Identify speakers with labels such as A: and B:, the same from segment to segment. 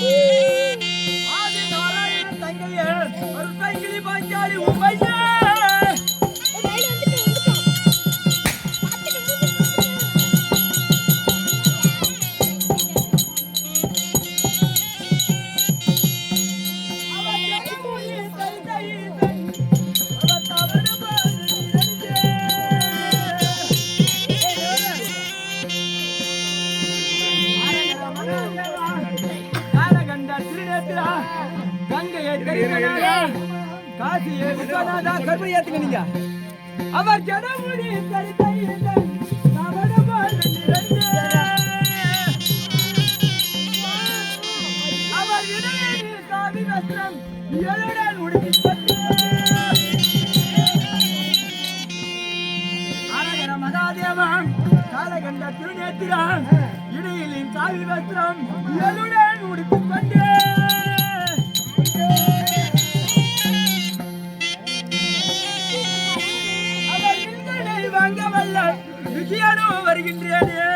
A: Woo! கங்கையை காசியை விஸ்வநாதா கர்ம ஏத்துங்க நீங்க அவர் ஜனமுடி அவர் இடையில் காவி வஸ்திரம் எழுடன் உடுத்தி மகாதேவன் காலகண்ட திருநேத்திரம் இடையிலின் காவி வஸ்திரம் எழுடன் உடுத்திக் கொண்டு வாங்க வல்ல விஜயனோ வருகின்றேனே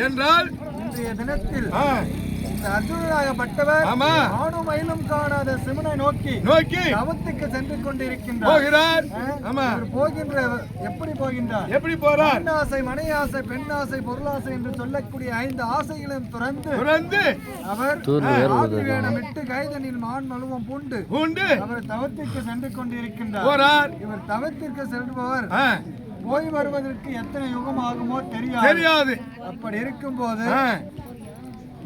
B: என்றால்
A: இன்றைய தினத்தில் அர்ஜுனனாகப்பட்டவர் ஆணும் மயிலும் காணாத சிவனை நோக்கி தவத்துக்கு சென்று கொண்டிருக்கின்றார். எப்படி போகின்றார்? ஆசை, மனை ஆசை, பெண் ஆசை, பொருளாசை என்று சொல்லக்கூடிய 5 ஆசைகளையும் துறந்து அவர் வேடமிட்டு கைதனில் மான் மழுவம் பூண்டு அவர் தவத்திற்கு சென்று கொண்டிருக்கின்றார். இவர் தவத்திற்கு செல்பவர் போய் வருவதற்கு எத்தனை யுகம் ஆகுமோ தெரியாது. அப்படி இருக்கும் போது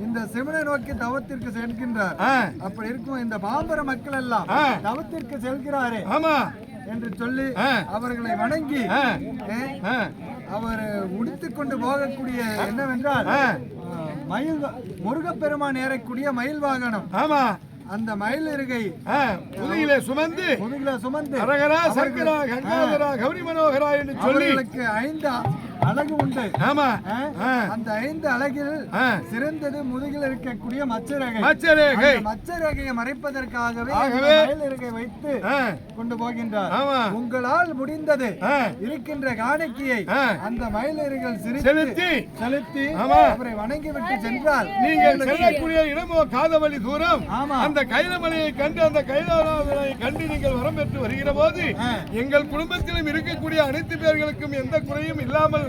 A: இந்த சிவனை நோக்கி தவத்திற்கு செல்கின்றார். அப்படி இருக்கும் இந்த பாம்பர மக்கள் எல்லாம் தவத்திற்கு செல்கிறாரே, என்று சொல்லி அவர்களை வணங்கி அவர் உடுத்திக் கொண்டு போகக்கூடிய என்னவென்றால் மயில் முருகப்பெருமான் ஏறக்கூடிய மயில் வாகனம். ஆமா, அந்த மயில் இருக்கை முதுகிலே சுமந்து அரகரா சர்க்கரா கங்காதரா கௌரி மனோகரா என்று சொல்லி 5 அழகு உண்டு. ஆமா, அந்த 5 அழகில் சிறந்தது முதுகில் இருக்கக்கூடிய மச்சரேகையை மறைப்பதற்காகவே மயில் இருக்கை வைத்து கொண்டு போகின்றார். உங்களால் முடிந்தது இருக்கின்ற காணிக்கையை அந்த மயிலர்கள் செலுத்தி அவரை வணங்கிவிட்டு சென்றால் நீங்கள் செல்லக்கூடிய இடமோ காதவழி தூரம். அந்த கைலமலையை கண்டு அந்த கைலாசனை கண்டு நீங்கள் வரம் பெற்று வருகிற போது எங்கள் குடும்பத்திலும் இருக்கக்கூடிய அனைத்து பேர்களுக்கும் எந்த குறையும் இல்லாமல்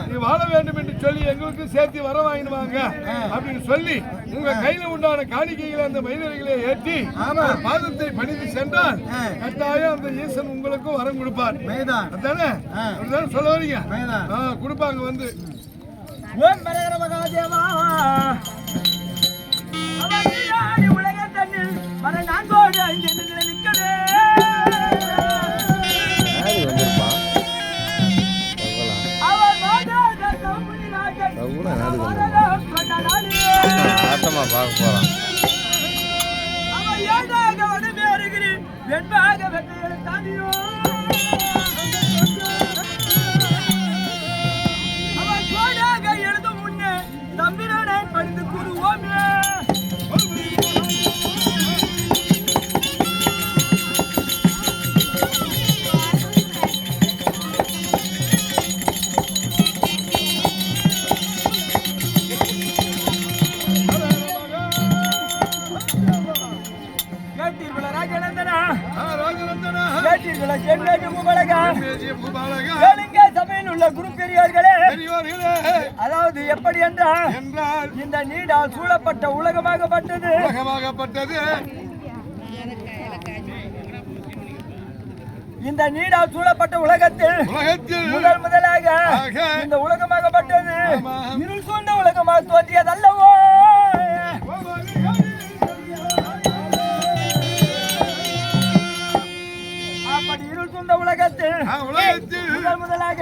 A: நீ வாழ வேண்டும் என்று சொல்லி எங்களுக்கு சேர்த்து வர வாங்கிடுவாங்க அப்படின்னு சொல்லி உங்க கையில உண்டான காணிக்கைகளை அந்த மயிலர்களை ஏற்றி பாதத்தை பணிந்து சென்றால் கட்டாயம் அந்த ஈசன் உங்களுக்கும் வரம் கொடுப்பார். அதானே சொல்ல வரீங்க? கொடுப்பாங்க வந்து. ஓம் பரகர மகாதேவா உலக தண்ணில் வர நான்கோடு 5 நிற்கவே
B: ஆட்டமா பார்க்க போறான்.
A: எழுதும் முன்னே தம்பிரனை படித்து கூறுவோமே. குரு பெரியோர்களே, அதாவது எப்படி என்றால் இந்த நீடால் சூழப்பட்ட உலகமாகப்பட்டது இந்த நீடால் சூழப்பட்ட உலகத்தில் முதலாக இந்த உலகமாகப்பட்டது இருள் சூழ்ந்த உலகமாக தோன்றியதல்லவோ. அப்படி இருள் சூழ்ந்த உலகத்தில் முதலாக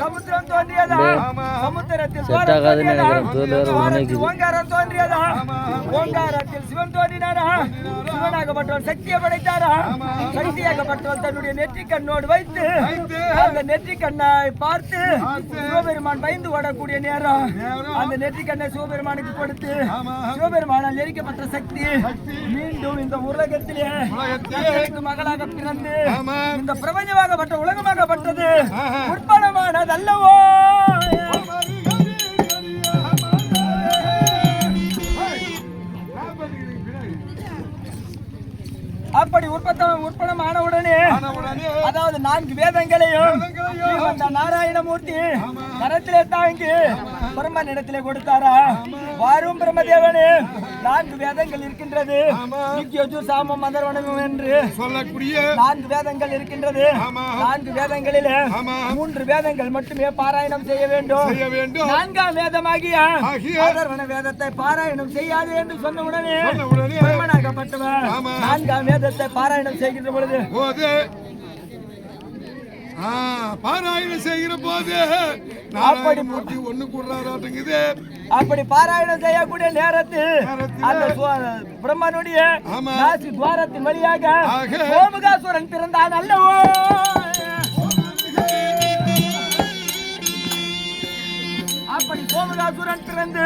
A: சமுத்திரம் தோன்றியதா, சமுத்திரத்தில் ஓங்காரம் தோன்றியதா, ஓங்காரத்தில் சிவன் தோன்றினாரா, சிவனாகப்பட்டவர் சக்தியை படைத்தாரா, சக்தியாகப்பட்டவர் தன்னுடைய நெற்றி கண்ணோடு வைத்து அந்த நெற்றி கண்ணை பார்த்து சிவபெருமான் பயந்து ஓடக்கூடிய நேரம் அந்த நெற்றி கண்ணை சிவபெருமானுக்கு கொடுத்து சிவபெருமானால் எரிக்கப்பட்ட சக்தி மீண்டும் இந்த உலகத்திலே மகளாக பிறந்து இந்த பிரபஞ்சமாகப்பட்ட உலகமாகப்பட்டது உற்பத்தமானதல்லவோ. அப்படி உற்பத்தம் ஆனவுடனே அதாவது 4 வேதங்களையும் அந்த நாராயணமூர்த்தி கரத்திலே தாங்கி பிரம்மனிடத்திலே கொடுத்தாரா. வாரும் பிரம்மதேவனே, 4 வேதங்கள் இருக்கின்றது, சாமம் அதர்வனம் என்று சொல்லக்கூடிய 4 வேதங்கள் இருக்கின்றது. 4 வேதங்களிலே 3 வேதங்கள் மட்டுமே பாராயணம் செய்ய வேண்டும். 4ஆம் வேதமாகிய அதர்வன வேதத்தை பாராயணம் செய்யாது என்று சொன்ன உடனே பிரம்மனாகப்பட்டவர் 4ஆம் வேதத்தை பாராயணம் செய்கின்ற பொழுது பாராயணம் செய்கிற போது அப்படி பாராயணம் செய்யக்கூடிய நேரத்தில் அந்த பிரம்மனுடைய துவாரத்தின் வழியாக சோமகாசுரன் பிறந்தான் அல்லவோ. அப்படி சோமகாசுரன் பிறந்து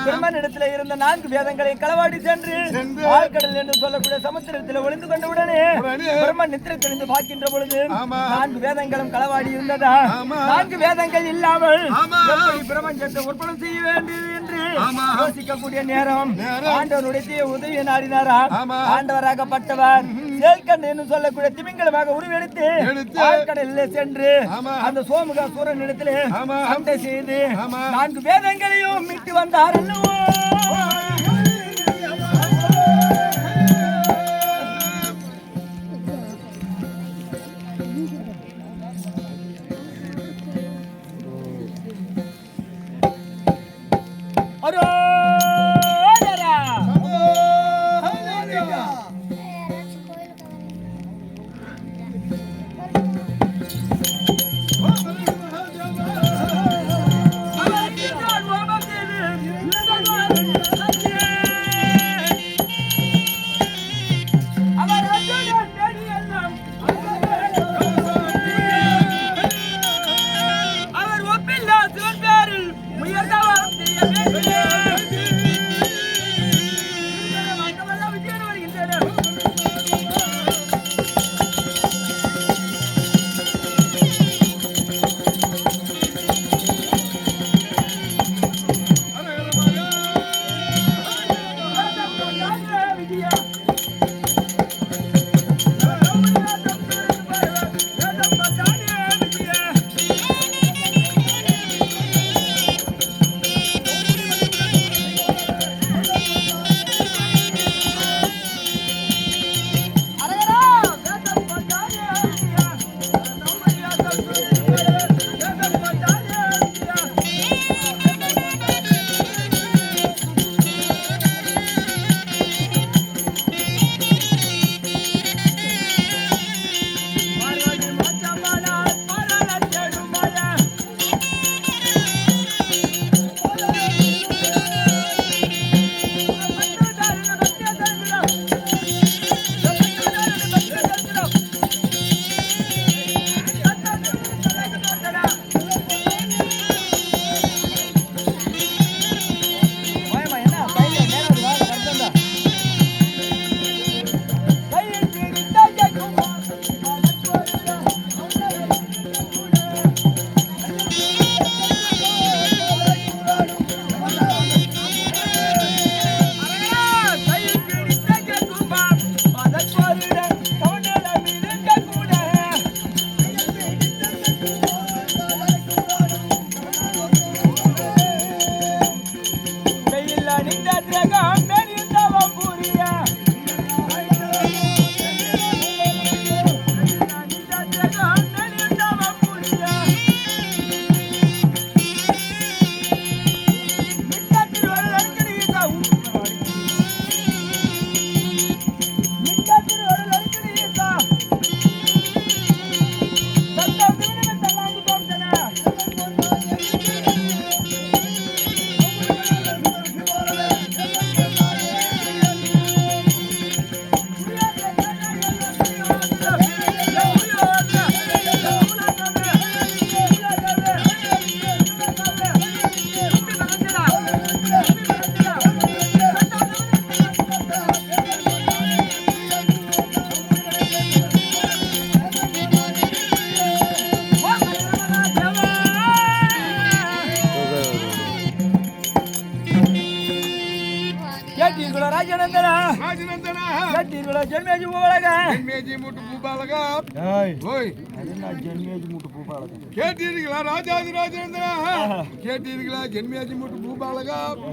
A: பிரம்மனிடத்தில் இருந்த 4 வேதங்களை களவாடி சென்று ஆழ்கடல் என்று சொல்லக்கூடிய சமுத்திரத்தில் ஒளிந்து கொண்டவுடனே பிரம்மன் நித்திரை தெளிந்து பார்க்கின்ற பொழுது 4 வேதங்களும் களவாடி இருந்ததா. 4 வேதங்கள் இல்லாமல் பிரபஞ்சத்தை உற்பத்தி செய்ய வேண்டியது என்று யோசிக்கக்கூடிய நேரம் ஆண்டவனுடைய உதவியை நாடினாரா. ஆண்டவராகப்பட்டவர் சேல்கண் என்று சொல்லக்கூடிய திமிங்கலமாக உருவெடுத்து ஆழ்கடலில் சென்று அந்த சோமகாசுரன் இடத்திலே சண்டை செய்து 4 வேதங்களையும் மீட்டு வந்தார் அல்லவோ. கேட்டீர்களா ஜென்மேஜி பூபாலகம்?
B: ஜென்மேஜி மூட்டு பூபாலகம். ஓய்
A: என்ன ஜென்மேஜி மூட்டு பூபாலகம்?
B: கேட்டீர்களா ராஜாதி ராஜேந்திரா? கேட்டீர்களா ஜென்மேஜி மூட்டு பூபாலகம்?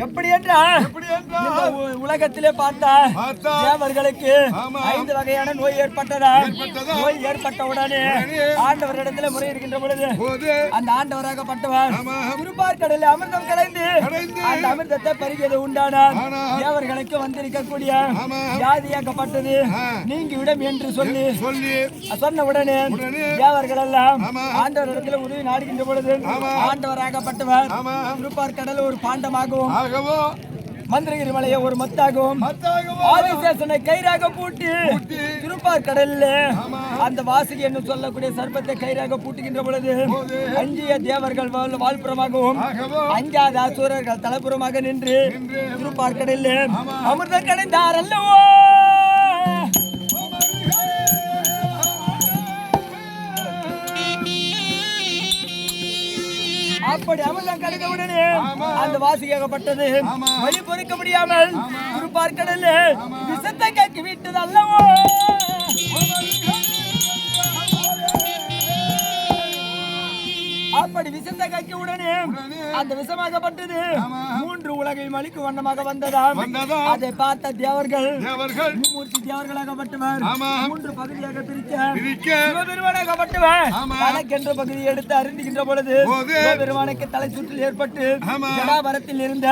A: எப்படி என்றால் உலகத்திலே பார்த்தா தேவர்களுக்கு 5 வகையான நோய் ஏற்பட்டதா? நோய் ஏற்பட்ட உடனே ஆண்டவரிடத்துல முறையிடுகின்ற பொழுது அந்த ஆண்டவராகப்பட்டவர் திருப்பார்கடலில் அமிர்தம் கலைந்து அந்த அமிர்தத்தை பருகியது உண்டானார். தேவர்களுக்கு வந்திருக்கக்கூடிய வியாதியாக்கப்பட்டது நீங்கிவிடும் என்று சொன்ன உடனே தேவர்கள் எல்லாம் ஆண்டவரிடத்துல உதவி நாடுகின்ற பொழுது ஆண்டவராகப்பட்டவர் திருப்பார்கடல் ஒரு பாண்டமாகவும் மந்திரகிரி மலையை ஒரு மத்தாகவும் ஆதிசேஷனை கயிறாக பூட்டி திருப்பார்கடல்ல அந்த வாசுகி என்று சொல்லக்கூடிய சர்ப்பத்தை கயிறாக பூட்டுகின்ற பொழுது அஞ்சிய தேவர்கள் வாழ்புறமாகவும் அஞ்சாத அசுரர்கள் தலைப்புறமாக நின்று திருப்பார்கடல்ல அமிர்தம் கடைந்தார் அல்லவோ. அப்படி அமிர்தம் கலைந்த உடனே அந்த வாசியாகப்பட்டது வழி பொறுக்க முடியாமல் திருப்பார்கடல்ல விஷத்தை கக்கி விட்டது அல்லவோ. அப்படி விஷத்தை கக்கி உடனே அந்த விஷமாகப்பட்டது 3 உலகையும் அழிக்கும் வண்ணமாக வந்ததாம். அதை பார்த்த தேவர்கள் மூர்த்தி தேவர்களாகப்பட்டவர் 3 பகுதியாக பிரிக்க சிவபெருமானாகப்பட்டவர் தனக்கென்ற பகுதியை எடுத்து அருந்துகின்ற பொழுது சிவபெருமானுக்கு தலை சுற்றில் ஏற்பட்டு ஜடாபரத்தில் இருந்த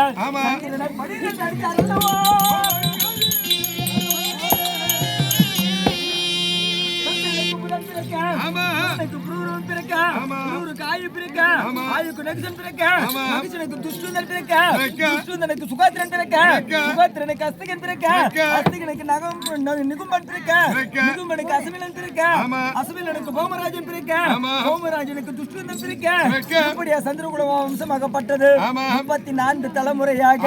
A: சந்திரகுல வம்சமாகப்பட்டது 34 தலைமுறையாக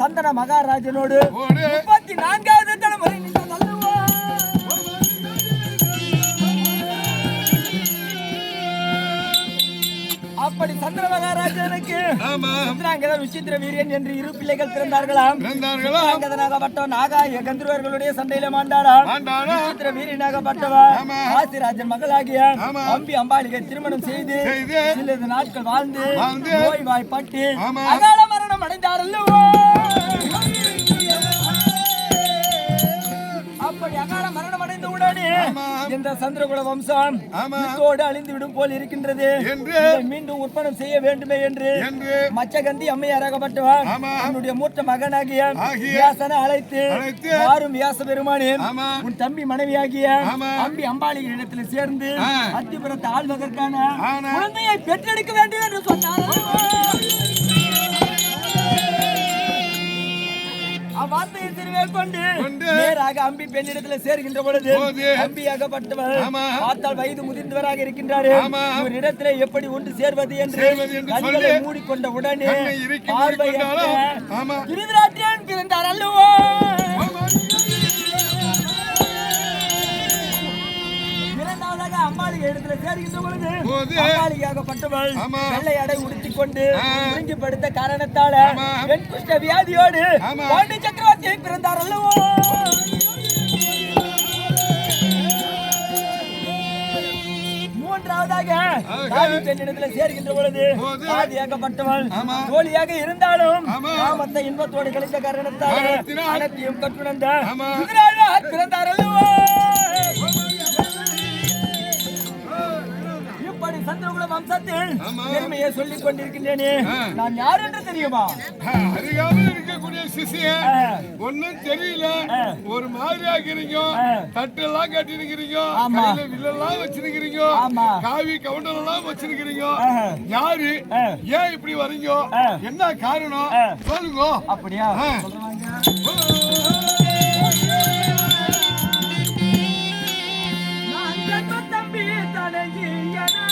A: சந்தன மகாராஜனோடு 34வது தலைமுறை அப்படி சந்திர மகாராஜனுக்கு விசித்திர வீரியன் என்று 2 பிள்ளைகள் பிறந்தார்களாம். கந்தர்வர்களுடைய சண்டையில மாண்டாராம். விசித்திர வீரியனாகப்பட்டவர் ஆசிராஜன் மகளாகிய அம்பி அம்பாளிகை திருமணம் செய்து சிறிது நாட்கள் வாழ்ந்து நோய்வாய்ப்பட்டு அகால மரணம் அடைந்தார் அல்லவோ. அப்படி அகால மரணம் அடைந்த உடனே இந்த சந்திரகுல வம்சம் இதோடு அழிந்துவிடும் போல் இருக்கின்றது. மீண்டும் உற்பத்தம் செய்ய வேண்டுமே என்று மச்சகந்தி அம்மையாராகப்பட்டவர் என்னுடைய மூத்த மகனாகிய வியாசனை அழைத்து யாரும் வியாச பெருமானே உன் தம்பி மனைவியாகிய அம்பி அம்பாளிகள் இடத்தில் சேர்ந்து அத்திபுரத்தை ஆள்வதற்கான குழந்தையை பெற்றெடுக்க வேண்டும் என்று சொன்னார். வார்த்தையை தெரிவிக்கொண்டு நேராக அம்பி பெண்ணிடத்தில் சேர்கின்ற பொழுது அம்பியாகப்பட்டவர் பார்த்தால் வயது முதிர்ந்தவராக இருக்கின்றாரு. ஒரு இடத்திலே எப்படி ஒன்று சேர்வது என்று கண்களை மூடிக்கொண்ட உடனே திருவிராட்டியான் பிறந்தார் அல்லவோ. அம்பாளிகை இடத்துல சேர்கின்ற பொழுது அம்பாளிகையாகப்பட்டவள் வெள்ளை அடை உடுத்திக் கொண்டு ஒருங்கி படுத்த காரணத்தால பெண் குஷ்ட வியாதியோடு பாண்டி சக்கரவர்த்தியை பிறந்தார் அல்லவோ. மூன்றாவதாக பெண்ணிடத்தில் சேர்கின்ற பொழுது ஆதியாகப்பட்டவள் தோழியாக இருந்தாலும் காமத்தை இன்பத்தோடு கழித்த காரணத்தால் அனைத்தையும் கற்றுணர்ந்த பிறந்தார் அல்லவோ. சந்திரகுல வம்சத்தில் பெருமையை சொல்லிக் கொண்டிருக்கின்றேனே நான் யார் என்று தெரியுமா?
B: அருகாமல் இருக்கக்கூடிய சிசிய ஒன்னும் தெரியல, ஒரு மாதிரியா இருக்கிறீங்க, தட்டெல்லாம் கட்டிருக்கிறீங்க, வில்லெல்லாம் வச்சிருக்கிறீங்க, காவி கவுண்டர் எல்லாம் வச்சிருக்கிறீங்க. யாரு, ஏன் இப்படி வரீங்க, என்ன காரணம் சொல்லுங்க.
A: அப்படியா? தம்பி தனங்கியனா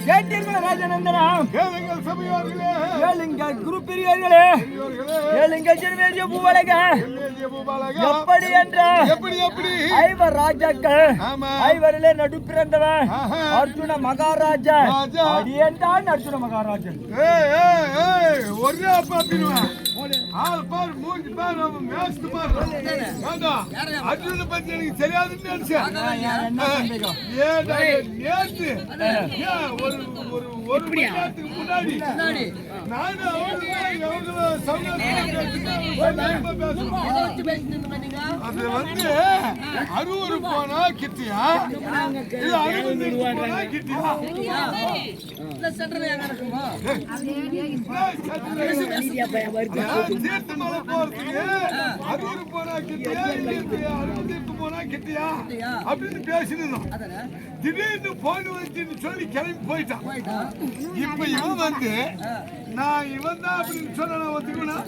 C: கேட்டீர்கள் ராஜநந்தனா?
B: கேளுங்கள் சபையோர்களே,
C: கேளுங்கள் குரு பெரியவர்களே, கேளுங்கள் திருவேதிய பூவலக. எப்படி என்ற
B: எப்படி
C: ஐவர் ராஜாக்கள்,
B: ஆமா.
C: ஐவரிலே நடு பிறந்தவன்
B: ஆஹா.
C: அர்ஜுன மகாராஜா.
B: ராஜா.
C: அடியேன்தான் அர்ஜுன மகாராஜன்.
B: ஒரே அப்பா பின்னுவா ஆள் பார் மூஞ்சி பார் அவன் மேஸ்து பார் வேண்டாம். அர்ஜுன பத்தி எனக்கு தெரியாதுன்னு நினைச்சேன்.
C: என்ன சந்தேகம்?
B: ஏடா, நேத்து ஒரு மணி நேரத்துக்கு முன்னாடி நானும் அவங்களும் அது வந்து அறுவரு போனா கிட்டியா இல்ல அறுபது போனா கிட்டியா? தீர்த்து மலை போறதுக்கு அறுவரு போனா கிட்டியா இல்ல அறுபது போனா கிட்டியா அப்படின்னு பேசினோம். திடீர்னு போன் வச்சுன்னு சொல்லி கிளம்பி போயிட்டான். இப்ப இவன் வந்து நான் இவன் தான் அப்படின்னு சொன்ன ஒத்துக்கணும்.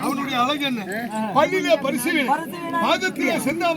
B: அவனுடைய அழகு என்ன? பள்ளியில பரிசீலனை பாதத்திலே செந்தாம